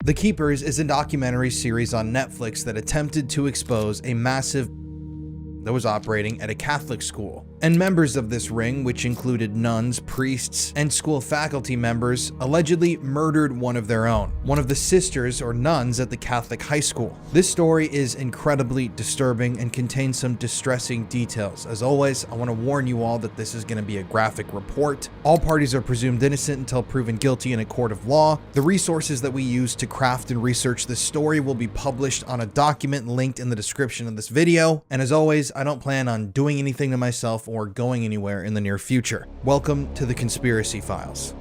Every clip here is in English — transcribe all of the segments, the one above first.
The Keepers is a documentary series on Netflix that attempted to expose a massive that was operating at a Catholic school. And members of this ring, which included nuns, priests, and school faculty members, allegedly murdered one of their own, one of the sisters or nuns at the Catholic high school. This story is incredibly disturbing and contains some distressing details. As always, I want to warn you all that this is going to be a graphic report. All parties are presumed innocent until proven guilty in a court of law. The resources that we use to craft and research this story will be published on a document linked in the description of this video. And as always, I don't plan on doing anything to myself or going anywhere in the near future. Welcome to the Conspiracy Files.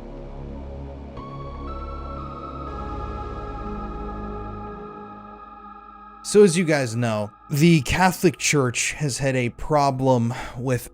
So as you guys know, the Catholic Church has had a problem with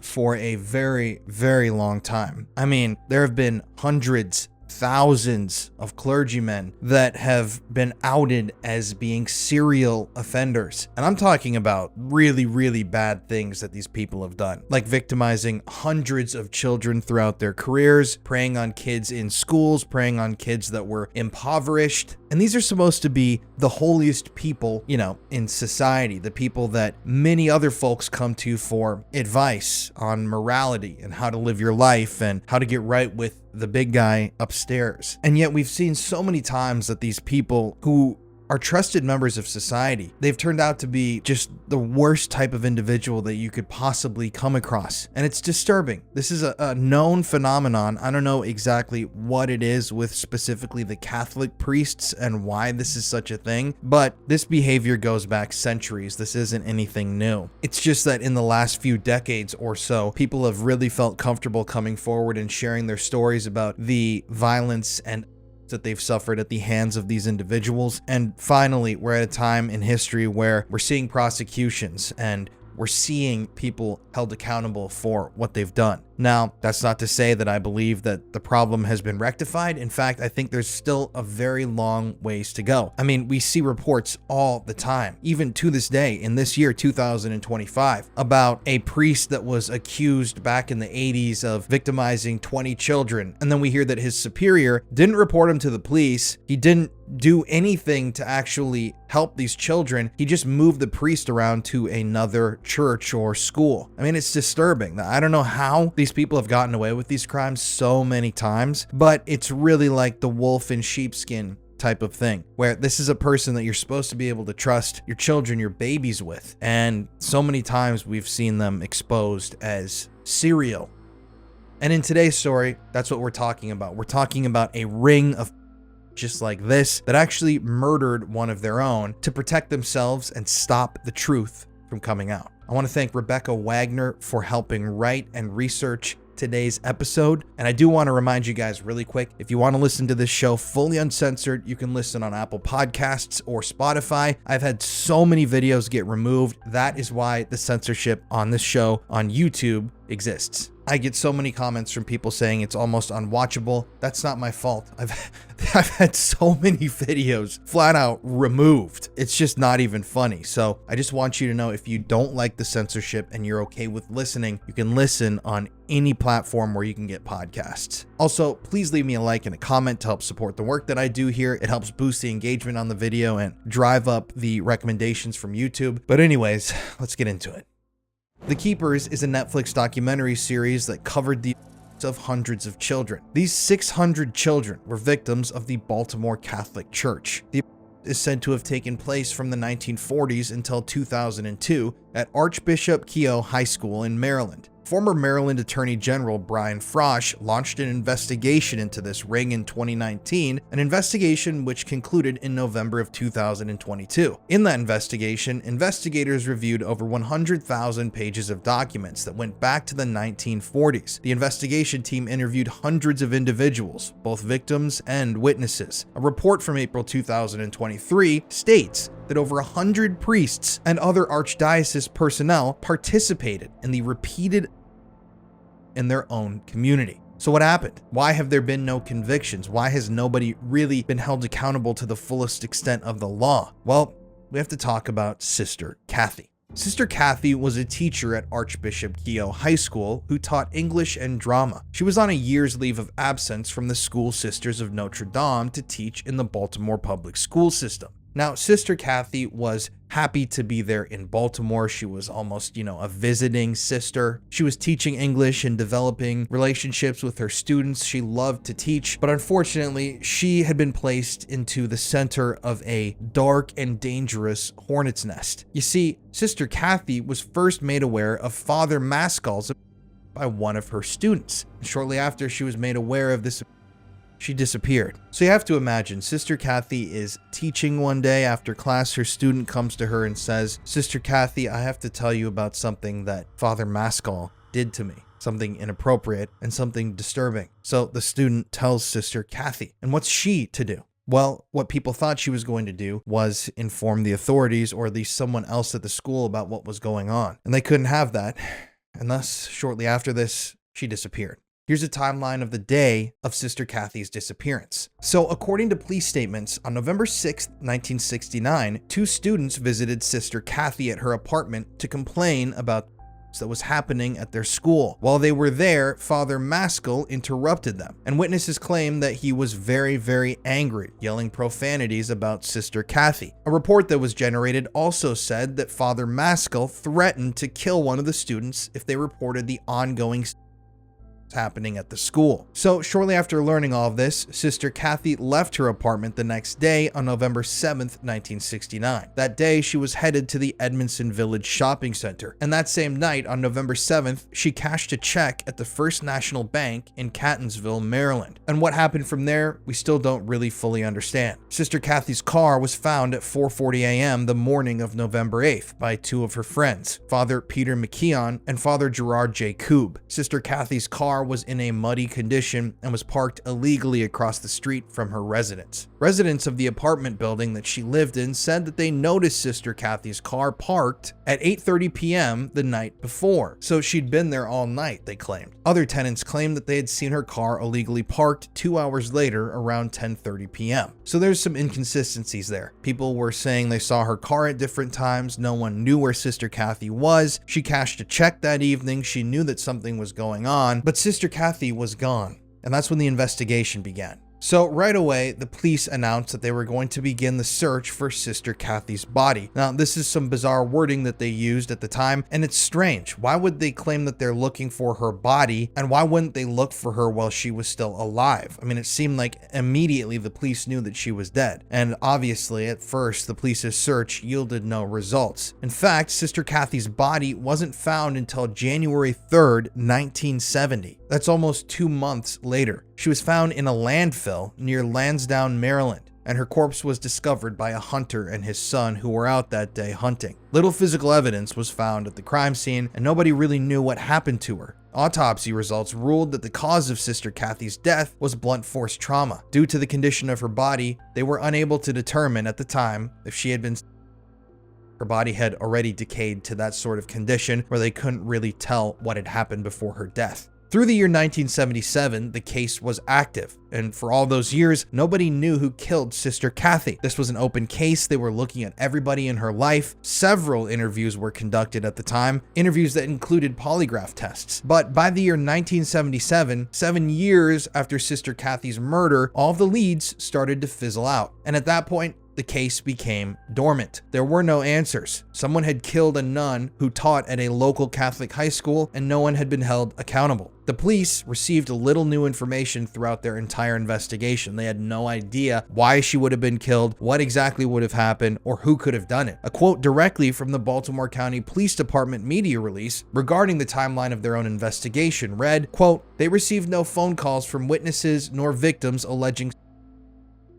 for a very, very long time. I mean, there have been hundreds, thousands of clergymen that have been outed as being serial offenders. And I'm talking about really, really bad things that these people have done, like victimizing hundreds of children throughout their careers, preying on kids in schools, preying on kids that were impoverished. And these are supposed to be the holiest people, in society, the people that many other folks come to for advice on morality and how to live your life and how to get right with the big guy upstairs. And yet we've seen so many times that these people who are trusted members of society, they've turned out to be just the worst type of individual that you could possibly come across. And it's disturbing. This is a known phenomenon. I don't know exactly what it is with specifically the Catholic priests and why this is such a thing, but this behavior goes back centuries. This isn't anything new. It's just that in the last few decades or so, people have really felt comfortable coming forward and sharing their stories about the violence and that they've suffered at the hands of these individuals. And finally, we're at a time in history where we're seeing prosecutions and we're seeing people held accountable for what they've done. Now, that's not to say that I believe that the problem has been rectified. In fact, I think there's still a very long ways to go. I mean, we see reports all the time, even to this day, in this year, 2025, about a priest that was accused back in the 80s of victimizing 20 children. And then we hear that his superior didn't report him to the police. He didn't do anything to actually help these children. He just moved the priest around to another church or school. I mean, it's disturbing. I don't know how these people have gotten away with these crimes so many times, but it's really like the wolf in sheepskin type of thing, where this is a person that you're supposed to be able to trust your children, your babies with. And so many times we've seen them exposed as serial. And in today's story, that's what we're talking about. We're talking about a ring of just like this that actually murdered one of their own to protect themselves and stop the truth from coming out. I want to thank Rebecca Wagner for helping write and research today's episode. And I do want to remind you guys really quick, if you want to listen to this show fully uncensored, you can listen on Apple Podcasts or Spotify. I've had so many videos get removed. That is why the censorship on this show on YouTube exists. I get so many comments from people saying it's almost unwatchable. That's not my fault. I've had so many videos flat out removed. It's just not even funny. So I just want you to know, if you don't like the censorship and you're okay with listening, you can listen on any platform where you can get podcasts. Also, please leave me a like and a comment to help support the work that I do here. It helps boost the engagement on the video and drive up the recommendations from YouTube. But anyways, let's get into it. The Keepers is a Netflix documentary series that covered the of hundreds of children. These 600 children were victims of the Baltimore Catholic Church. The is said to have taken place from the 1940s until 2002 at Archbishop Keough High School in Maryland. Former Maryland Attorney General Brian Frosh launched an investigation into this ring in 2019, an investigation which concluded in November of 2022. In that investigation, investigators reviewed over 100,000 pages of documents that went back to the 1940s. The investigation team interviewed hundreds of individuals, both victims and witnesses. A report from April 2023 states that over 100 priests and other archdiocese personnel participated in the repeated in their own community. So what happened? Why have there been no convictions? Why has nobody really been held accountable to the fullest extent of the law? Well, we have to talk about Sister Kathy. Sister Kathy was a teacher at Archbishop Keough High School who taught English and drama. She was on a year's leave of absence from the School Sisters of Notre Dame to teach in the Baltimore public school system. Now, Sister Kathy was happy to be there in Baltimore. She was almost, a visiting sister. She was teaching English and developing relationships with her students. She loved to teach, but unfortunately, she had been placed into the center of a dark and dangerous hornet's nest. You see, Sister Kathy was first made aware of Father Maskell's by one of her students. Shortly after she was made aware of this, she disappeared. So you have to imagine, Sister Kathy is teaching one day after class. Her student comes to her and says, "Sister Kathy, I have to tell you about something that Father Maskell did to me. Something inappropriate and something disturbing." So the student tells Sister Kathy. And what's she to do? Well, what people thought she was going to do was inform the authorities or at least someone else at the school about what was going on. And they couldn't have that. And thus, shortly after this, she disappeared. Here's a timeline of the day of Sister Kathy's disappearance. So according to police statements, on November 6, 1969, 2 students visited Sister Kathy at her apartment to complain about that was happening at their school. While they were there, Father Maskell interrupted them, and witnesses claim that he was very, very angry, yelling profanities about Sister Kathy. A report that was generated also said that Father Maskell threatened to kill one of the students if they reported the ongoing happening at the school. So shortly after learning all of this, Sister Kathy left her apartment the next day on November 7th, 1969. That day, she was headed to the Edmondson Village Shopping Center. And that same night, on November 7th, she cashed a check at the First National Bank in Catonsville, Maryland. And what happened from there, we still don't really fully understand. Sister Kathy's car was found at 4:40 a.m. the morning of November 8th by 2 of her friends, Father Peter McKeon and Father Gerard J. Koob. Sister Kathy's car was in a muddy condition and was parked illegally across the street from her residence. Residents of the apartment building that she lived in said that they noticed Sister Kathy's car parked at 8:30 p.m. the night before. So she'd been there all night, they claimed. Other tenants claimed that they had seen her car illegally parked 2 hours later around 10:30 p.m. So there's some inconsistencies there. People were saying they saw her car at different times. No one knew where Sister Kathy was. She cashed a check that evening. She knew that something was going on, but Sister Kathy was gone. And that's when the investigation began. So right away, the police announced that they were going to begin the search for Sister Kathy's body. Now, this is some bizarre wording that they used at the time, and it's strange. Why would they claim that they're looking for her body, and why wouldn't they look for her while she was still alive? I mean, it seemed like immediately the police knew that she was dead. And obviously, at first, the police's search yielded no results. In fact, Sister Kathy's body wasn't found until January 3rd, 1970. That's almost 2 months later. She was found in a landfill near Lansdowne, Maryland, and her corpse was discovered by a hunter and his son who were out that day hunting. Little physical evidence was found at the crime scene, and nobody really knew what happened to her. Autopsy results ruled that the cause of Sister Kathy's death was blunt force trauma. Due to the condition of her body, they were unable to determine at the time if she had been. Her body had already decayed to that sort of condition where they couldn't really tell what had happened before her death. Through the year 1977, the case was active, and for all those years, nobody knew who killed Sister Kathy. This was an open case. They were looking at everybody in her life. Several interviews were conducted at the time, interviews that included polygraph tests. But by the year 1977, 7 years after Sister Kathy's murder, all of the leads started to fizzle out. And at that point, the case became dormant. There were no answers. Someone had killed a nun who taught at a local Catholic high school, and no one had been held accountable. The police received little new information throughout their entire investigation. They had no idea why she would have been killed, what exactly would have happened, or who could have done it. A quote directly from the Baltimore County Police Department media release regarding the timeline of their own investigation read, quote, "They received no phone calls from witnesses nor victims alleging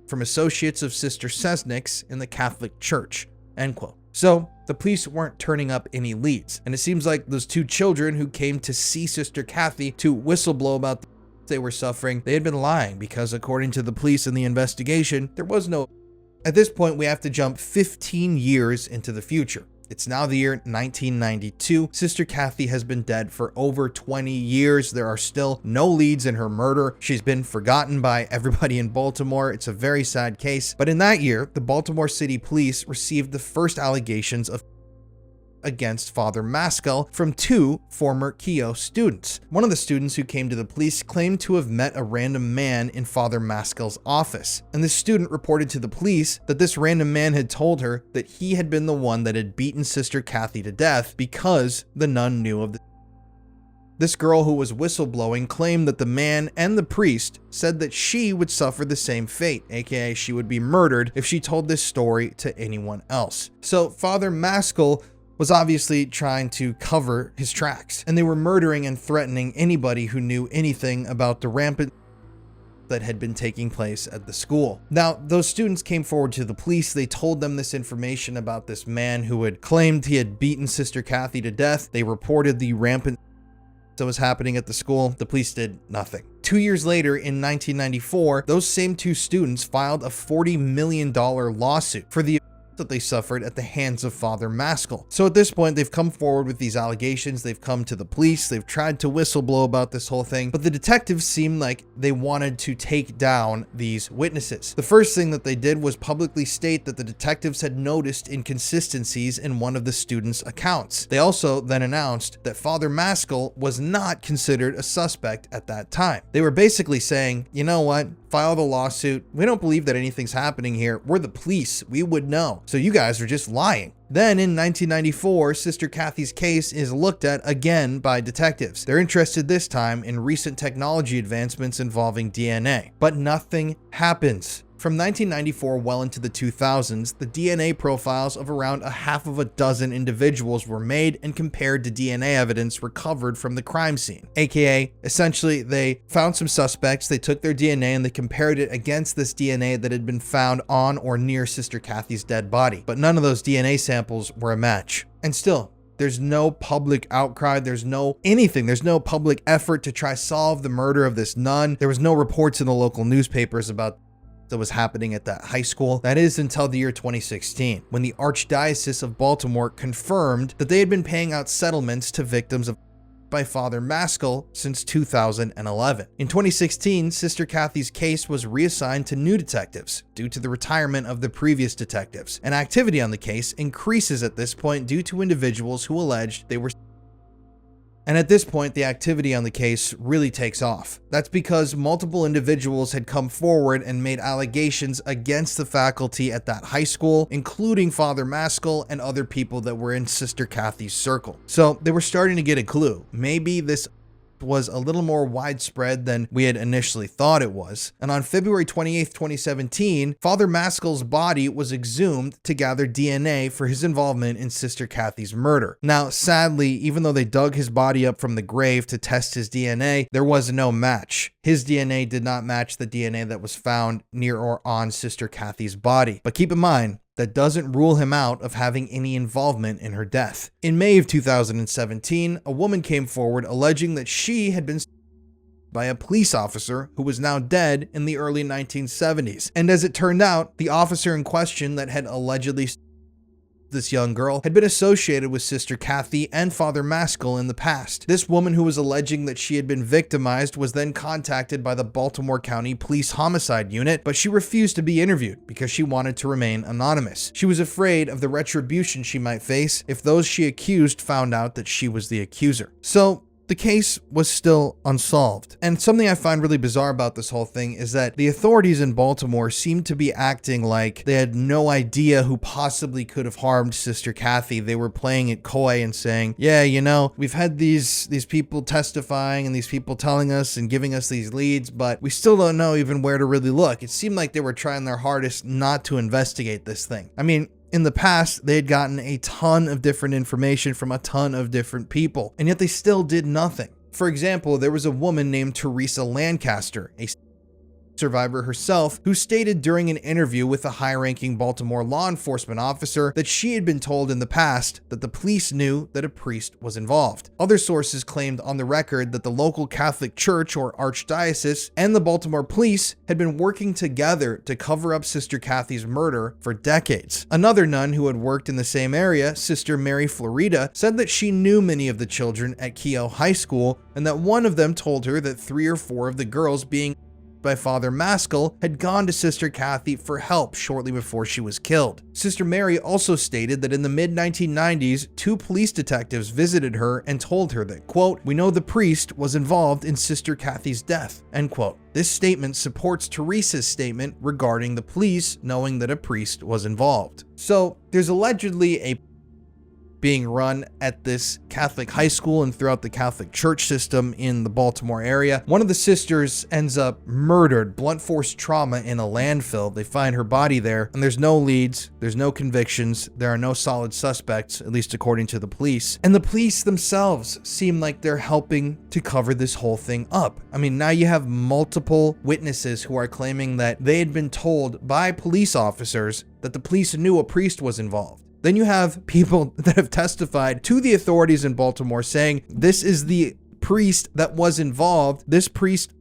from associates of Sister Cesnik's in the Catholic Church," end quote. So the police weren't turning up any leads. And it seems like those 2 children who came to see Sister Kathy to whistleblow about the they were suffering, they had been lying because according to the police in the investigation, there was no. At this point, we have to jump 15 years into the future. It's now the year 1992. Sister Kathy has been dead for over 20 years. There are still no leads in her murder. She's been forgotten by everybody in Baltimore. It's a very sad case. But in that year, the Baltimore City Police received the first allegations of against Father Maskell from 2 former Keogh students. One of the students who came to the police claimed to have met a random man in Father Maskell's office, and this student reported to the police that this random man had told her that he had been the one that had beaten Sister Kathy to death because the nun knew of the This girl who was whistleblowing claimed that the man and the priest said that she would suffer the same fate, aka she would be murdered if she told this story to anyone else. So Father Maskell was obviously trying to cover his tracks, and they were murdering and threatening anybody who knew anything about the rampant that had been taking place at the school. Now, those students came forward to the police. They told them this information about this man who had claimed he had beaten Sister Kathy to death. They reported the rampant that was happening at the school. The police did nothing. 2 years later, in 1994, those same 2 students filed a $40 million lawsuit for the that they suffered at the hands of Father Maskell. So at this point, they've come forward with these allegations. They've come to the police. They've tried to whistleblow about this whole thing, but the detectives seemed like they wanted to take down these witnesses. The first thing that they did was publicly state that the detectives had noticed inconsistencies in one of the students' accounts. They also then announced that Father Maskell was not considered a suspect at that time. They were basically saying, you know what? File the lawsuit. We don't believe that anything's happening here. We're the police. We would know. So you guys are just lying. Then in 1994, Sister Kathy's case is looked at again by detectives. They're interested this time in recent technology advancements involving DNA, but nothing happens. From 1994 well into the 2000s, the DNA profiles of around a half of a dozen individuals were made and compared to DNA evidence recovered from the crime scene. AKA, essentially, they found some suspects, they took their DNA and they compared it against this DNA that had been found on or near Sister Kathy's dead body. But none of those DNA samples were a match. And still, there's no public outcry. There's no anything. There's no public effort to try solve the murder of this nun. There was no reports in the local newspapers about that was happening at that high school. That is until the year 2016, when the Archdiocese of Baltimore confirmed that they had been paying out settlements to victims of by Father Maskell since 2011. In 2016, Sister Kathy's case was reassigned to new detectives due to the retirement of the previous detectives, and activity on the case increases at this point due to individuals who alleged they were. And at this point, the activity on the case really takes off. That's because multiple individuals had come forward and made allegations against the faculty at that high school, including Father Maskell and other people that were in Sister Kathy's circle. So they were starting to get a clue. Maybe this was a little more widespread than we had initially thought it was. And on February 28th, 2017, Father Maskell's body was exhumed to gather DNA for his involvement in Sister Kathy's murder. Now, sadly, even though they dug his body up from the grave to test his DNA, there was no match. His DNA did not match the DNA that was found near or on Sister Kathy's body. But keep in mind, that doesn't rule him out of having any involvement in her death. In May of 2017, a woman came forward alleging that she had been by a police officer who was now dead in the early 1970s. And as it turned out, the officer in question that had allegedly this young girl had been associated with Sister Kathy and Father Maskell in the past. This woman who was alleging that she had been victimized was then contacted by the Baltimore County Police Homicide Unit, but she refused to be interviewed because she wanted to remain anonymous. She was afraid of the retribution she might face if those she accused found out that she was the accuser. So the case was still unsolved. And something I find really bizarre about this whole thing is that the authorities in Baltimore seemed to be acting like they had no idea who possibly could have harmed Sister Kathy. They were playing it coy and saying, yeah, you know, we've had these people testifying and these people telling us and giving us these leads, but we still don't know even where to really look. It seemed like they were trying their hardest not to investigate this thing. I mean, in the past, they had gotten a ton of different information from a ton of different people, and yet they still did nothing. For example, there was a woman named Teresa Lancaster, a survivor herself, who stated during an interview with a high-ranking Baltimore law enforcement officer that she had been told in the past that the police knew that a priest was involved. Other sources claimed on the record that the local Catholic Church or Archdiocese and the Baltimore police had been working together to cover up Sister Kathy's murder for decades. Another nun who had worked in the same area, Sister Mary Florida, said that she knew many of the children at Keogh High School and that one of them told her that 3 or 4 of the girls being by Father Maskell, had gone to Sister Cathy for help shortly before she was killed. Sister Mary also stated that in the mid-1990s, 2 police detectives visited her and told her that, quote, "We know the priest was involved in Sister Cathy's death," end quote. This statement supports Teresa's statement regarding the police knowing that a priest was involved. So there's allegedly a being run at this Catholic high school and throughout the Catholic church system in the Baltimore area. One of the sisters ends up murdered, blunt force trauma in a landfill. They find her body there, and there's no leads, there's no convictions, there are no solid suspects, at least according to the police. And the police themselves seem like they're helping to cover this whole thing up. I mean, now you have multiple witnesses who are claiming that they had been told by police officers that the police knew a priest was involved. Then you have people that have testified to the authorities in Baltimore saying, this is the priest that was involved. This priest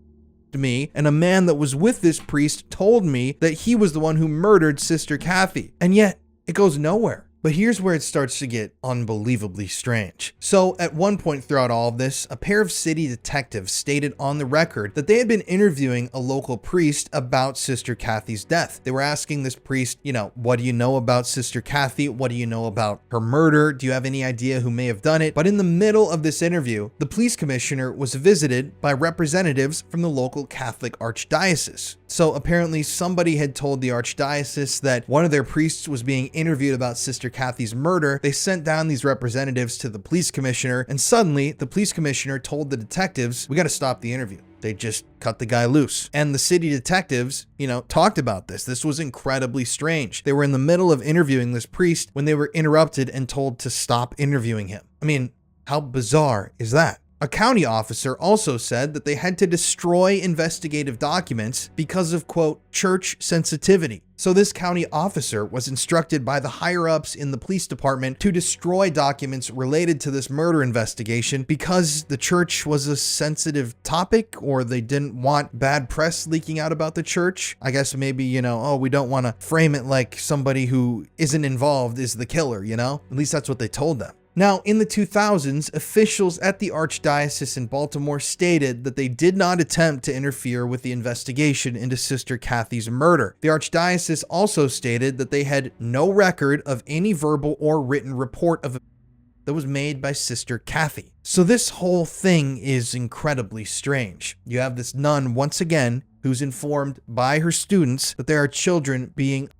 to me, and a man that was with this priest told me that he was the one who murdered Sister Cathy. And yet it goes nowhere. But here's where it starts to get unbelievably strange. So at one point throughout all of this, a pair of city detectives stated on the record that they had been interviewing a local priest about Sister Cathy's death. They were asking this priest, what do you know about Sister Cathy? What do you know about her murder? Do you have any idea who may have done it? But in the middle of this interview, the police commissioner was visited by representatives from the local Catholic archdiocese. So apparently somebody had told the archdiocese that one of their priests was being interviewed about Sister Cathy's murder. They sent down these representatives to the police commissioner, and suddenly the police commissioner told the detectives, we got to stop the interview. They just cut the guy loose. And the city detectives, talked about this. This was incredibly strange. They were in the middle of interviewing this priest when they were interrupted and told to stop interviewing him. I mean, how bizarre is that? A county officer also said that they had to destroy investigative documents because of, quote, church sensitivity. So this county officer was instructed by the higher-ups in the police department to destroy documents related to this murder investigation because the church was a sensitive topic, or they didn't want bad press leaking out about the church. I guess maybe, we don't want to frame it like somebody who isn't involved is the killer, At least that's what they told them. Now, in the 2000s, officials at the Archdiocese in Baltimore stated that they did not attempt to interfere with the investigation into Sister Cathy's murder. The Archdiocese also stated that they had no record of any verbal or written report of that was made by Sister Cathy. So this whole thing is incredibly strange. You have this nun, once again, who's informed by her students that there are children being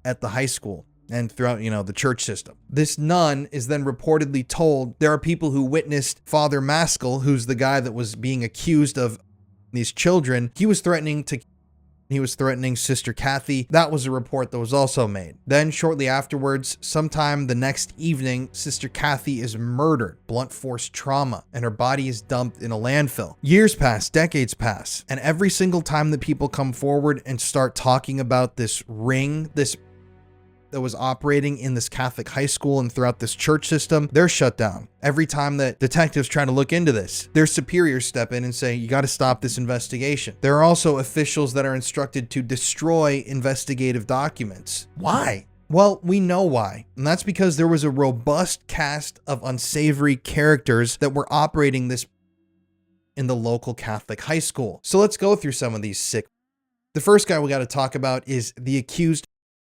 at the high school and throughout, the church system. This nun is then reportedly told there are people who witnessed Father Maskell, who's the guy that was being accused of these children. He was threatening Sister Cathy. That was a report that was also made. Then shortly afterwards, sometime the next evening, Sister Cathy is murdered, blunt force trauma, and her body is dumped in a landfill. Years pass, decades pass, and every single time that people come forward and start talking about this ring, this that was operating in this Catholic high school and throughout this church system, they're shut down. Every time that detectives try to look into this, their superiors step in and say, you got to stop this investigation. There are also officials that are instructed to destroy investigative documents. Why? Well, we know why, and that's because there was a robust cast of unsavory characters that were operating this in the local Catholic high school. So let's go through some of these sick. The first guy we got to talk about is the accused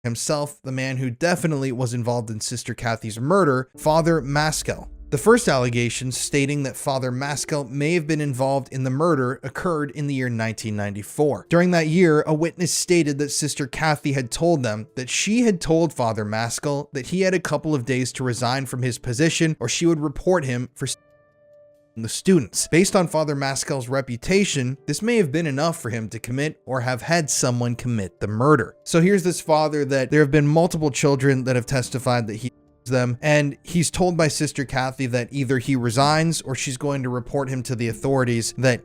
himself, the man who definitely was involved in Sister Cathy's murder, Father Maskell. The first allegation stating that Father Maskell may have been involved in the murder occurred in the year 1994. During that year, a witness stated that Sister Cathy had told them that she had told Father Maskell that he had a couple of days to resign from his position or she would report him for the students. Based on Father Maskell's reputation, this may have been enough for him to commit or have had someone commit the murder. So here's this father that there have been multiple children that have testified that he them, and he's told by Sister Cathy that either he resigns or she's going to report him to the authorities that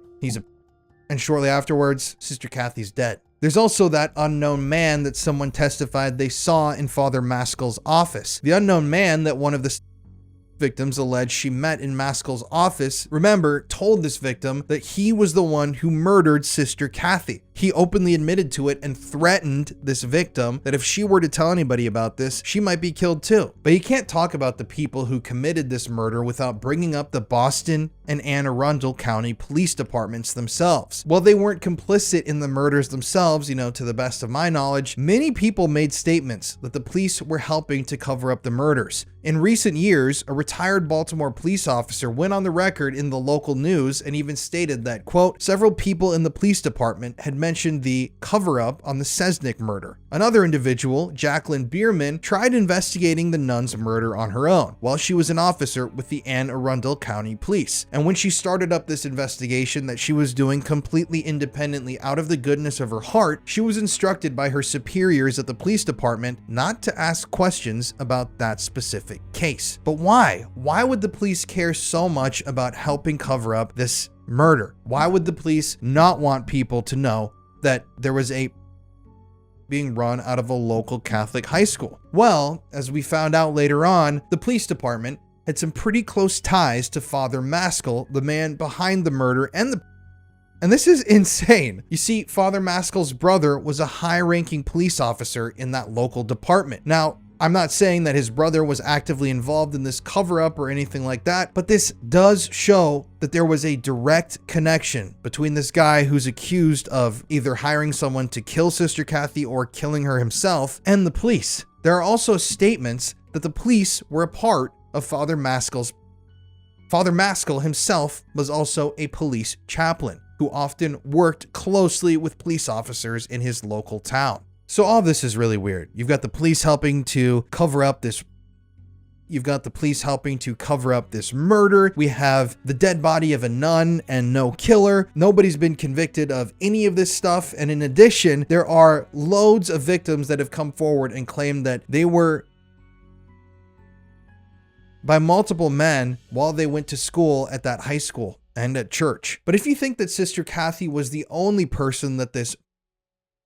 and shortly afterwards, Sister Cathy's dead. There's also that unknown man that someone testified they saw in Father Maskell's office. The unknown man that one of the victims alleged she met in Maskell's office, remember, told this victim that he was the one who murdered Sister Cathy. He openly admitted to it and threatened this victim that if she were to tell anybody about this, she might be killed too. But he can't talk about the people who committed this murder without bringing up the Boston and Anne Arundel County police departments themselves. While they weren't complicit in the murders themselves, to the best of my knowledge, many people made statements that the police were helping to cover up the murders. In recent years, a retired Baltimore police officer went on the record in the local news and even stated that, quote, several people in the police department had mentioned the cover-up on the Cesnik murder. Another individual, Jacqueline Bierman, tried investigating the nun's murder on her own while she was an officer with the Anne Arundel County Police. And when she started up this investigation that she was doing completely independently out of the goodness of her heart, she was instructed by her superiors at the police department not to ask questions about that specific case. But why? Why would the police care so much about helping cover up this murder? Why would the police not want people to know that there was a being run out of a local Catholic high school? Well, as we found out later on, the police department had some pretty close ties to Father Maskell, the man behind the murder, and this is insane. You see, Father Maskell's brother was a high-ranking police officer in that local department. Now, I'm not saying that his brother was actively involved in this cover-up or anything like that, but this does show that there was a direct connection between this guy who's accused of either hiring someone to kill Sister Cathy or killing her himself and the police. There are also statements that the police were a part of Father Maskell's. Father Maskell himself was also a police chaplain who often worked closely with police officers in his local town. So all this is really weird. You've got the police helping to cover up this murder. We have the dead body of a nun and no killer. Nobody's been convicted of any of this stuff. And in addition, there are loads of victims that have come forward and claimed that they were by multiple men while they went to school at that high school and at church. But if you think that Sister Cathy was the only person that this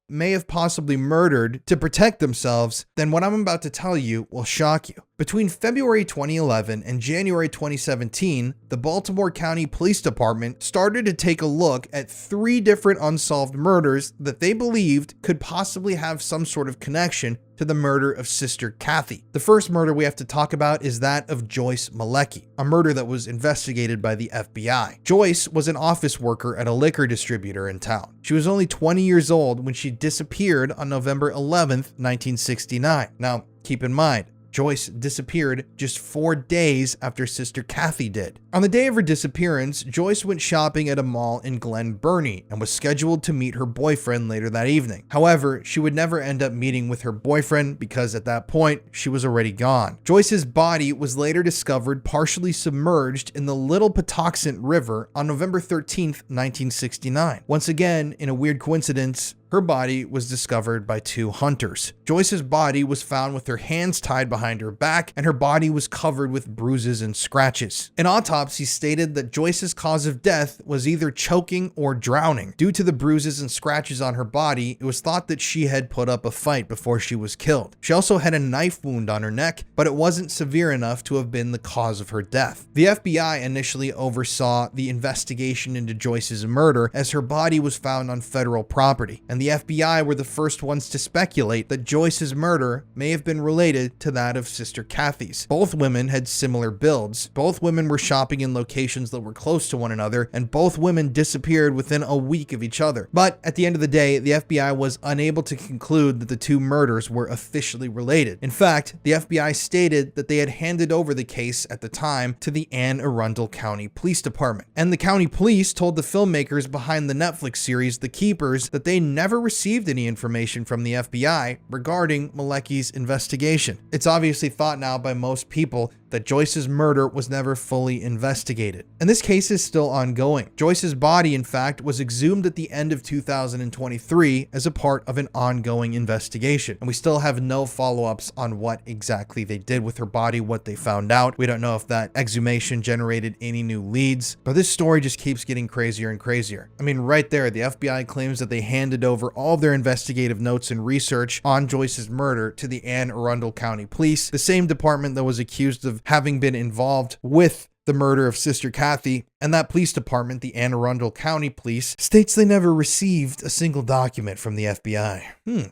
may have possibly murdered to protect themselves, then what I'm about to tell you will shock you. Between February 2011 and January 2017, the Baltimore County Police Department started to take a look at 3 different unsolved murders that they believed could possibly have some sort of connection to the murder of Sister Cathy. The first murder we have to talk about is that of Joyce Malecki, a murder that was investigated by the FBI. Joyce was an office worker at a liquor distributor in town. She was only 20 years old when she disappeared on November 11th, 1969. Now, keep in mind, Joyce disappeared just 4 days after Sister Cathy did. On the day of her disappearance, Joyce went shopping at a mall in Glen Burnie and was scheduled to meet her boyfriend later that evening. However, she would never end up meeting with her boyfriend because at that point, she was already gone. Joyce's body was later discovered partially submerged in the Little Patuxent River on November 13th, 1969. Once again, in a weird coincidence, her body was discovered by 2 hunters. Joyce's body was found with her hands tied behind her back, and her body was covered with bruises and scratches. An autopsy stated that Joyce's cause of death was either choking or drowning. Due to the bruises and scratches on her body, it was thought that she had put up a fight before she was killed. She also had a knife wound on her neck, but it wasn't severe enough to have been the cause of her death. The FBI initially oversaw the investigation into Joyce's murder as her body was found on federal property, and the FBI were the first ones to speculate that Joyce's murder may have been related to that of Sister Cathy's. Both women had similar builds. Both women were shopping in locations that were close to one another, and both women disappeared within a week of each other. But at the end of the day, the FBI was unable to conclude that the 2 murders were officially related. In fact, the FBI stated that they had handed over the case at the time to the Anne Arundel County Police Department. And the county police told the filmmakers behind the Netflix series The Keepers that they never received any information from the FBI regarding Malecki's investigation. It's obviously thought now by most people that Joyce's murder was never fully investigated. And this case is still ongoing. Joyce's body, in fact, was exhumed at the end of 2023 as a part of an ongoing investigation. And we still have no follow-ups on what exactly they did with her body, what they found out. We don't know if that exhumation generated any new leads, but this story just keeps getting crazier and crazier. I mean, right there, the FBI claims that they handed over all of their investigative notes and research on Joyce's murder to the Anne Arundel County Police, the same department that was accused of having been involved with the murder of Sister Kathy, and that police department, the Anne Arundel County Police, states they never received a single document from the FBI.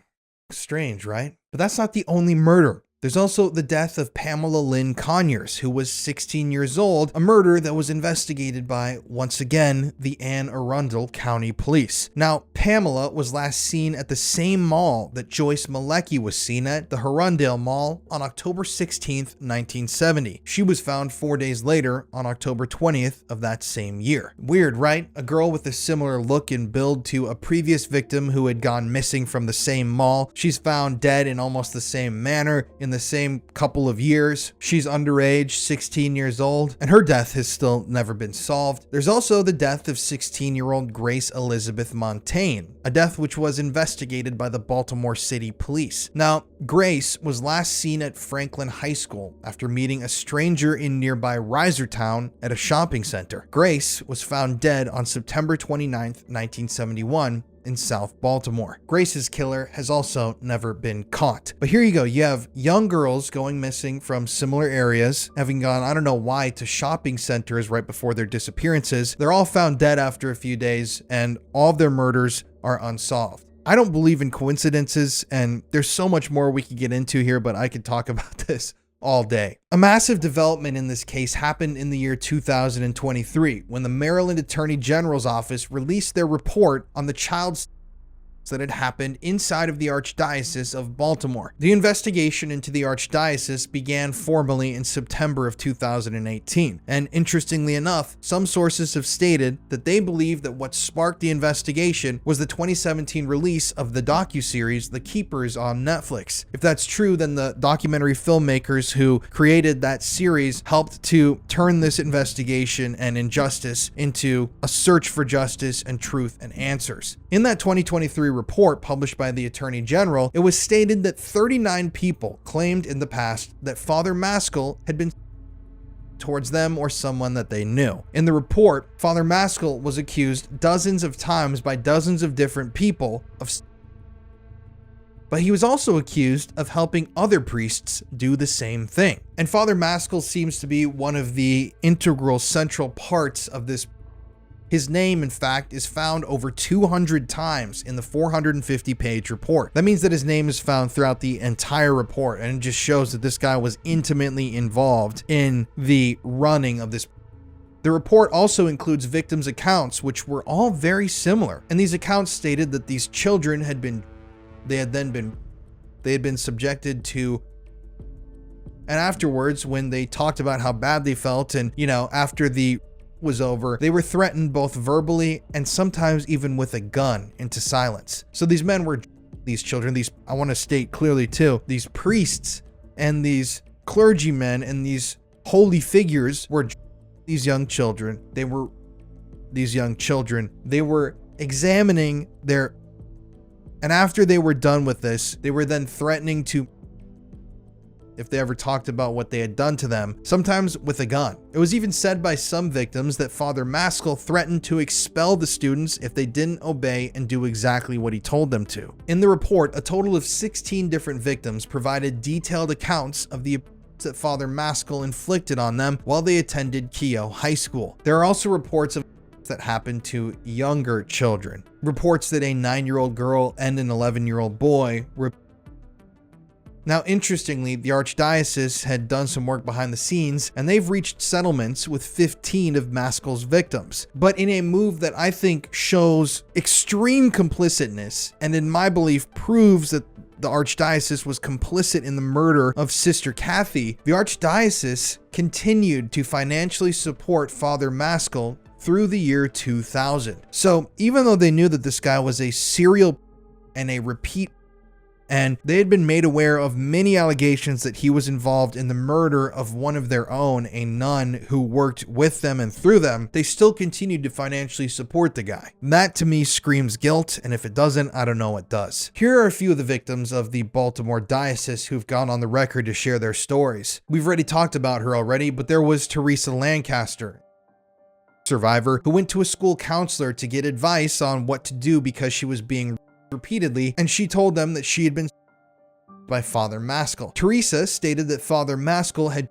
Strange, right? But that's not the only murder. There's also the death of Pamela Lynn Conyers, who was 16 years old, a murder that was investigated by, once again, the Anne Arundel County Police. Now, Pamela was last seen at the same mall that Joyce Malecki was seen at, the Arundel Mall, on October 16th, 1970. She was found 4 days later, on October 20th of that same year. Weird, right? A girl with a similar look and build to a previous victim who had gone missing from the same mall. She's found dead in almost the same manner in the same couple of years. She's underage, 16 years old, and her death has still never been solved. There's also the death of 16-year-old Grace Elizabeth Montagne, a death which was investigated by the Baltimore City Police. Now, Grace was last seen at Franklin High School after meeting a stranger in nearby Reisterstown at a shopping center. Grace was found dead on September 29th, 1971, in South Baltimore. Grace's killer has also never been caught. But here you go. You have young girls going missing from similar areas, having gone, I don't know why, to shopping centers right before their disappearances. They're all found dead after a few days, and all of their murders are unsolved. I don't believe in coincidences, and there's so much more we could get into here, but I could talk about this all day. A massive development in this case happened in the year 2023 when the Maryland Attorney General's office released their report on the child that had happened inside of the Archdiocese of Baltimore. The investigation into the Archdiocese began formally in September of 2018. And interestingly enough, some sources have stated that they believe that what sparked the investigation was the 2017 release of the docuseries The Keepers on Netflix. If that's true, then the documentary filmmakers who created that series helped to turn this investigation and injustice into a search for justice and truth and answers. In that 2023 report published by the Attorney General, it was stated that 39 people claimed in the past that Father Maskell had been towards them or someone that they knew. In the report, Father Maskell was accused dozens of times by dozens of different people but he was also accused of helping other priests do the same thing. And Father Maskell seems to be one of the integral central parts of this. His name, in fact, is found over 200 times in the 450-page report. That means that his name is found throughout the entire report, and it just shows that this guy was intimately involved in the running of this. The report also includes victims' accounts, which were all very similar. And these accounts stated that these children had been subjected to. And afterwards, when they talked about how bad they felt, and after the was over, they were threatened both verbally and sometimes even with a gun into silence. So these men were these children, I want to state clearly too, these priests and these clergymen and these holy figures were these young children. They were examining their, and after they were done with this, they were then threatening to, if they ever talked about what they had done to them, sometimes with a gun. It was even said by some victims that Father Maskell threatened to expel the students if they didn't obey and do exactly what he told them to. In the report, a total of 16 different victims provided detailed accounts of the abuse that Father Maskell inflicted on them while they attended Keogh High School. There are also reports of that happened to younger children. Reports that a 9-year-old girl and an 11-year-old boy were. Now, interestingly, the Archdiocese had done some work behind the scenes, and they've reached settlements with 15 of Maskell's victims. But in a move that I think shows extreme complicitness, and in my belief proves that the Archdiocese was complicit in the murder of Sister Kathy, the Archdiocese continued to financially support Father Maskell through the year 2000. So even though they knew that this guy was a serial and a repeat, and they had been made aware of many allegations that he was involved in the murder of one of their own, a nun who worked with them and through them, they still continued to financially support the guy. That to me screams guilt, and if it doesn't, I don't know what does. Here are a few of the victims of the Baltimore Diocese who've gone on the record to share their stories. We've already talked about her already, but there was Teresa Lancaster, survivor, who went to a school counselor to get advice on what to do because she was being repeatedly, and she told them that she had been by Father Maskell. Teresa stated that Father Maskell had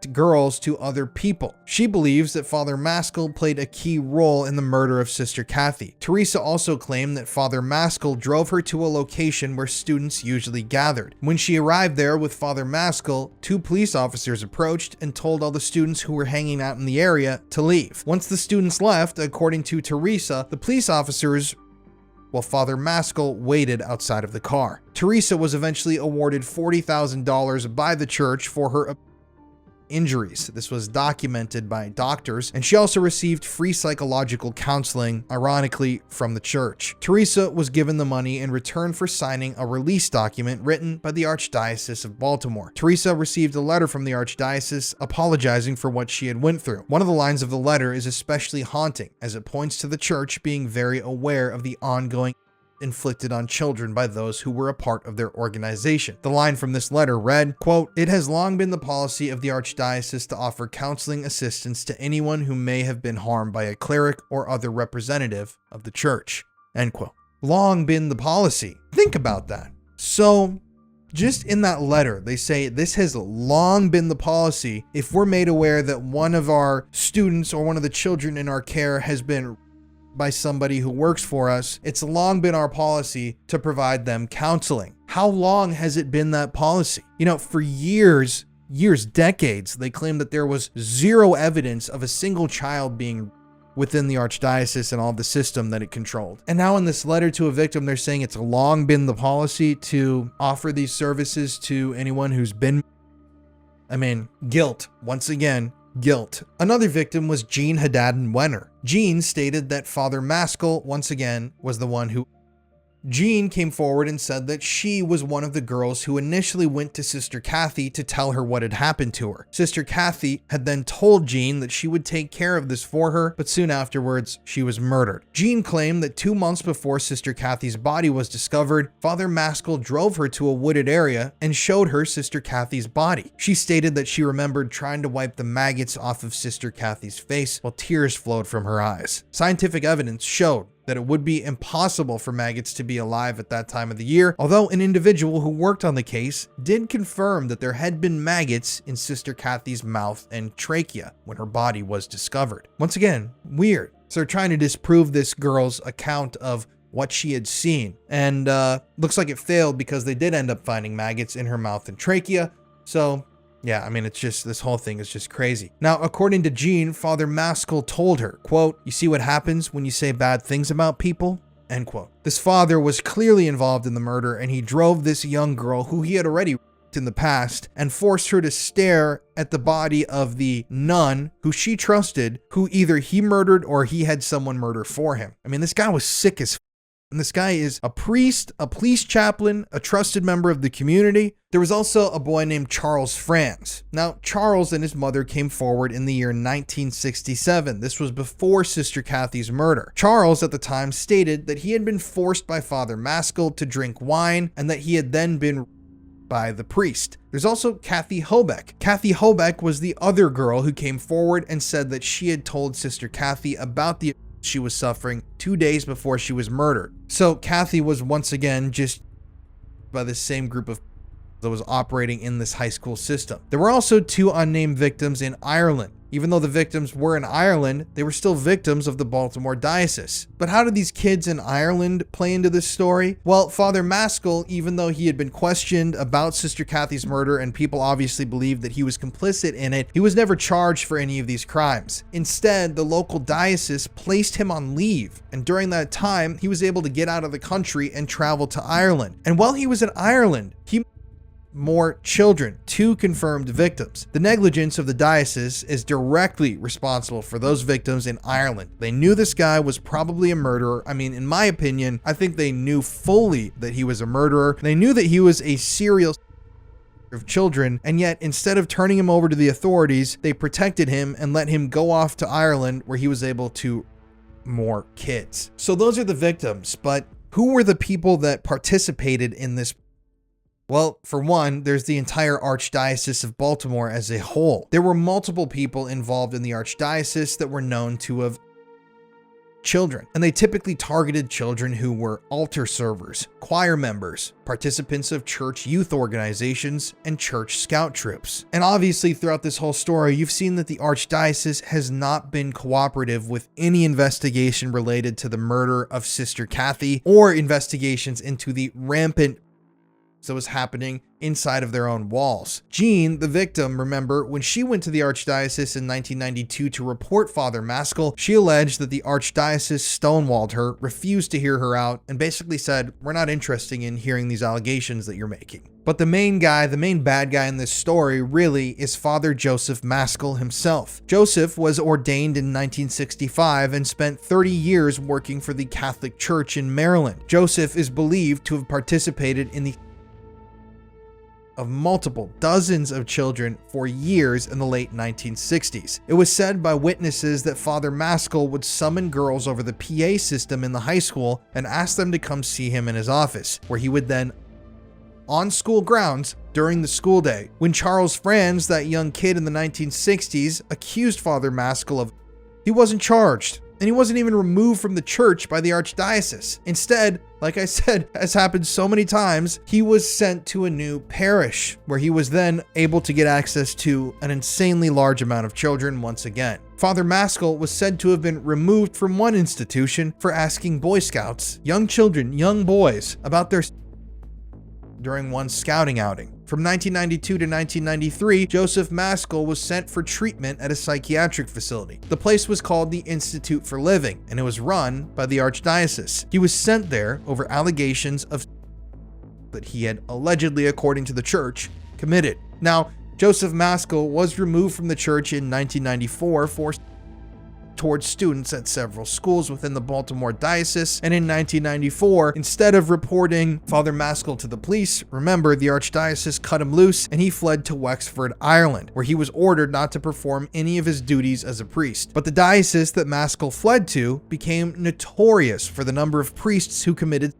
girls to other people. She believes that Father Maskell played a key role in the murder of Sister Kathy. Teresa also claimed that Father Maskell drove her to a location where students usually gathered. When she arrived there with Father Maskell, 2 police officers approached and told all the students who were hanging out in the area to leave. Once the students left, according to Teresa, the police officers while Father Maskell waited outside of the car. Teresa was eventually awarded $40,000 by the church for her injuries. This was documented by doctors, and she also received free psychological counseling, ironically, from the church. Teresa was given the money in return for signing a release document written by the Archdiocese of Baltimore. Teresa received a letter from the Archdiocese apologizing for what she had went through. One of the lines of the letter is especially haunting, as it points to the church being very aware of the ongoing inflicted on children by those who were a part of their organization. The line from this letter read, quote, "It has long been the policy of the Archdiocese to offer counseling assistance to anyone who may have been harmed by a cleric or other representative of the church." End quote. Long been the policy. Think about that. So just in that letter, they say this has long been the policy. If we're made aware that one of our students or one of the children in our care has been by somebody who works for us, it's long been our policy to provide them counseling. How long has it been that policy? For years, decades, they claimed that there was zero evidence of a single child being within the Archdiocese and all the system that it controlled. And now in this letter to a victim, they're saying it's long been the policy to offer these services to anyone who's been, guilt. Once again, guilt. Another victim was Jean Haddad Wenner. Jean stated that Father Maskell, once again, was the one who... Jean came forward and said that she was one of the girls who initially went to Sister Kathy to tell her what had happened to her. Sister Kathy had then told Jean that she would take care of this for her, but soon afterwards, she was murdered. Jean claimed that 2 months before Sister Kathy's body was discovered, Father Maskell drove her to a wooded area and showed her Sister Kathy's body. She stated that she remembered trying to wipe the maggots off of Sister Kathy's face while tears flowed from her eyes. Scientific evidence showed that it would be impossible for maggots to be alive at that time of the year, although an individual who worked on the case did confirm that there had been maggots in Sister Kathy's mouth and trachea when her body was discovered. Once again, weird. So they're trying to disprove this girl's account of what she had seen, and looks like it failed because they did end up finding maggots in her mouth and trachea. So yeah, it's just, this whole thing is just crazy. Now, according to Jean, Father Maskell told her, quote, "You see what happens when you say bad things about people?" End quote. This father was clearly involved in the murder, and he drove this young girl who he had already in the past and forced her to stare at the body of the nun who she trusted, who either he murdered or he had someone murder for him. This guy was sick as and this guy is a priest, a police chaplain, a trusted member of the community. There was also a boy named Charles Franz. Now, Charles and his mother came forward in the year 1967. This was before Sister Kathy's murder. Charles, at the time, stated that he had been forced by Father Maskell to drink wine and that he had then been by the priest. There's also Kathy Hobeck. Kathy Hobeck was the other girl who came forward and said that she had told Sister Kathy about the she was suffering 2 days before she was murdered. So Kathy was once again just by the same group of that was operating in this high school system. There were also 2 unnamed victims in Ireland. Even though the victims were in Ireland, they were still victims of the Baltimore diocese. But how did these kids in Ireland play into this story? Well, Father Maskell, even though he had been questioned about Sister Kathy's murder and people obviously believed that he was complicit in it, he was never charged for any of these crimes. Instead, the local diocese placed him on leave, and during that time, he was able to get out of the country and travel to Ireland. And while he was in Ireland, he more children, 2 confirmed victims. The negligence of the diocese is directly responsible for those victims in Ireland. They knew this guy was probably a murderer. In my opinion, I think they knew fully that he was a murderer. They knew that he was a serial of children, and yet instead of turning him over to the authorities, they protected him and let him go off to Ireland where he was able to more kids. So those are the victims, but who were the people that participated in this? Well, for one, there's the entire Archdiocese of Baltimore as a whole. There were multiple people involved in the Archdiocese that were known to have children, and they typically targeted children who were altar servers, choir members, participants of church youth organizations, and church scout troops. And obviously throughout this whole story, you've seen that the Archdiocese has not been cooperative with any investigation related to the murder of Sister Kathy or investigations into the rampant that was happening inside of their own walls. Jean, the victim, remember, when she went to the Archdiocese in 1992 to report Father Maskell, she alleged that the Archdiocese stonewalled her, refused to hear her out, and basically said, "We're not interested in hearing these allegations that you're making." But the main bad guy in this story really is Father Joseph Maskell himself. Joseph was ordained in 1965 and spent 30 years working for the Catholic Church in Maryland. Joseph is believed to have participated in the of multiple dozens of children for years in the late 1960s. It was said by witnesses that Father Maskell would summon girls over the PA system in the high school and ask them to come see him in his office, where he would then, on school grounds, during the school day. When Charles Franz, that young kid in the 1960s, accused Father Maskell of, he wasn't charged, and he wasn't even removed from the church by the Archdiocese. Instead, like I said, as happened so many times, he was sent to a new parish, where he was then able to get access to an insanely large amount of children once again. Father Maskell was said to have been removed from one institution for asking Boy Scouts, young children, young boys, about their during one scouting outing. From 1992 to 1993, Joseph Maskell was sent for treatment at a psychiatric facility. The place was called the Institute for Living, and it was run by the Archdiocese. He was sent there over allegations of that he had allegedly, according to the church, committed. Now, Joseph Maskell was removed from the church in 1994 for towards students at several schools within the Baltimore diocese, and in 1994, instead of reporting Father Maskell to the police, remember, the Archdiocese cut him loose and he fled to Wexford, Ireland, where he was ordered not to perform any of his duties as a priest. But the diocese that Maskell fled to became notorious for the number of priests who committed